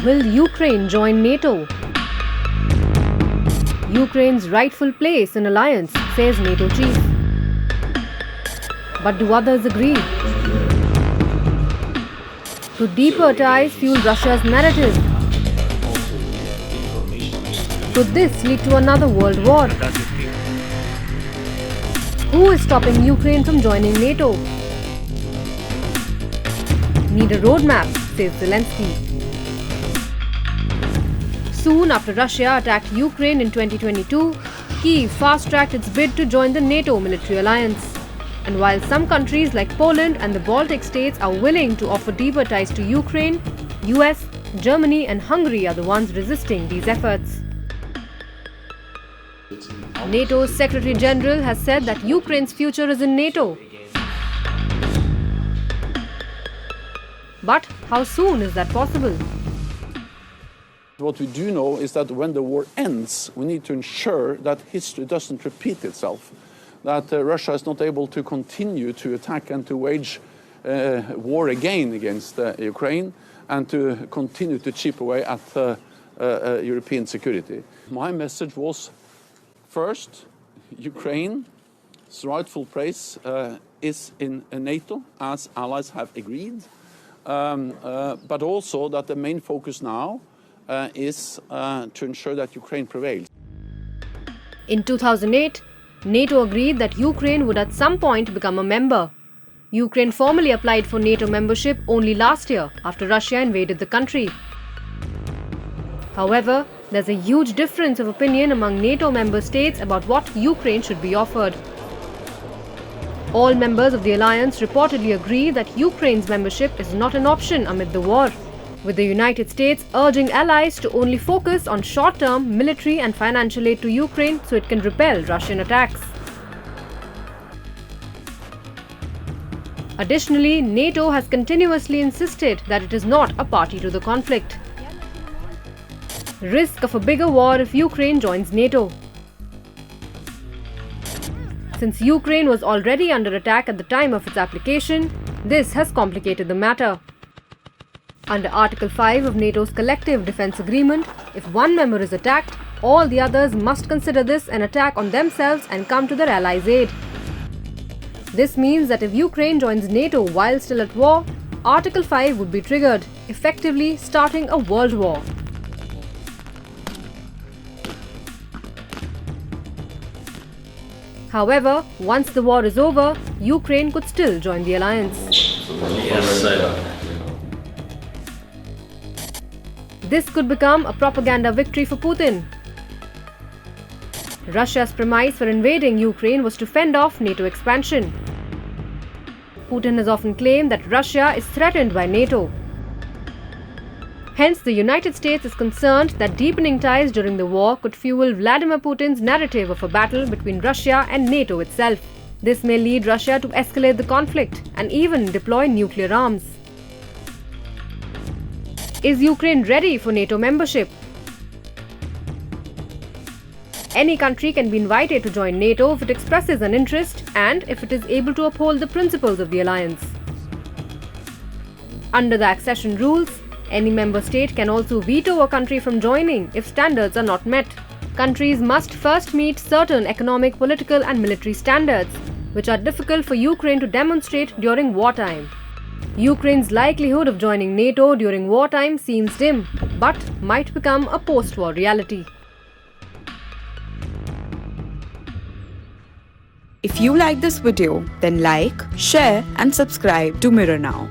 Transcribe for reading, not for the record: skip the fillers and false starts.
Will Ukraine join NATO? Ukraine's rightful place in alliance, says NATO chief. But do others agree? Could deeper ties fuel Russia's narrative? Could this lead to another world war? Who is stopping Ukraine from joining NATO? Need a roadmap, says Zelensky. Soon after Russia attacked Ukraine in 2022, Kyiv fast-tracked its bid to join the NATO military alliance. And while some countries like Poland and the Baltic states are willing to offer deeper ties to Ukraine, US, Germany and Hungary are the ones resisting these efforts. NATO's Secretary General has said that Ukraine's future is in NATO. But how soon is that possible? What we do know is that when the war ends, we need to ensure that history doesn't repeat itself, that Russia is not able to continue to attack and to wage war again against Ukraine and to continue to chip away at European security. My message was, first, Ukraine's rightful place is in NATO, as allies have agreed, but also that the main focus now is to ensure that Ukraine prevails. In 2008, NATO agreed that Ukraine would at some point become a member. Ukraine formally applied for NATO membership only last year after Russia invaded the country. However, there's a huge difference of opinion among NATO member states about what Ukraine should be offered. All members of the alliance reportedly agree that Ukraine's membership is not an option amid the war, with the United States urging allies to only focus on short-term military and financial aid to Ukraine so it can repel Russian attacks. Additionally, NATO has continuously insisted that it is not a party to the conflict. Risk of a bigger war if Ukraine joins NATO. Since Ukraine was already under attack at the time of its application, this has complicated the matter. Under Article 5 of NATO's Collective Defense Agreement, if one member is attacked, all the others must consider this an attack on themselves and come to their allies' aid. This means that if Ukraine joins NATO while still at war, Article 5 would be triggered, effectively starting a world war. However, once the war is over, Ukraine could still join the alliance. This could become a propaganda victory for Putin. Russia's premise for invading Ukraine was to fend off NATO expansion. Putin has often claimed that Russia is threatened by NATO. Hence, the United States is concerned that deepening ties during the war could fuel Vladimir Putin's narrative of a battle between Russia and NATO itself. This may lead Russia to escalate the conflict and even deploy nuclear arms. Is Ukraine ready for NATO membership? Any country can be invited to join NATO if it expresses an interest and if it is able to uphold the principles of the alliance. Under the accession rules, any member state can also veto a country from joining if standards are not met. Countries must first meet certain economic, political and military standards, which are difficult for Ukraine to demonstrate during wartime. Ukraine's likelihood of joining NATO during wartime seems dim, but might become a post-war reality. If you like this video, then like, share and subscribe to Mirror Now.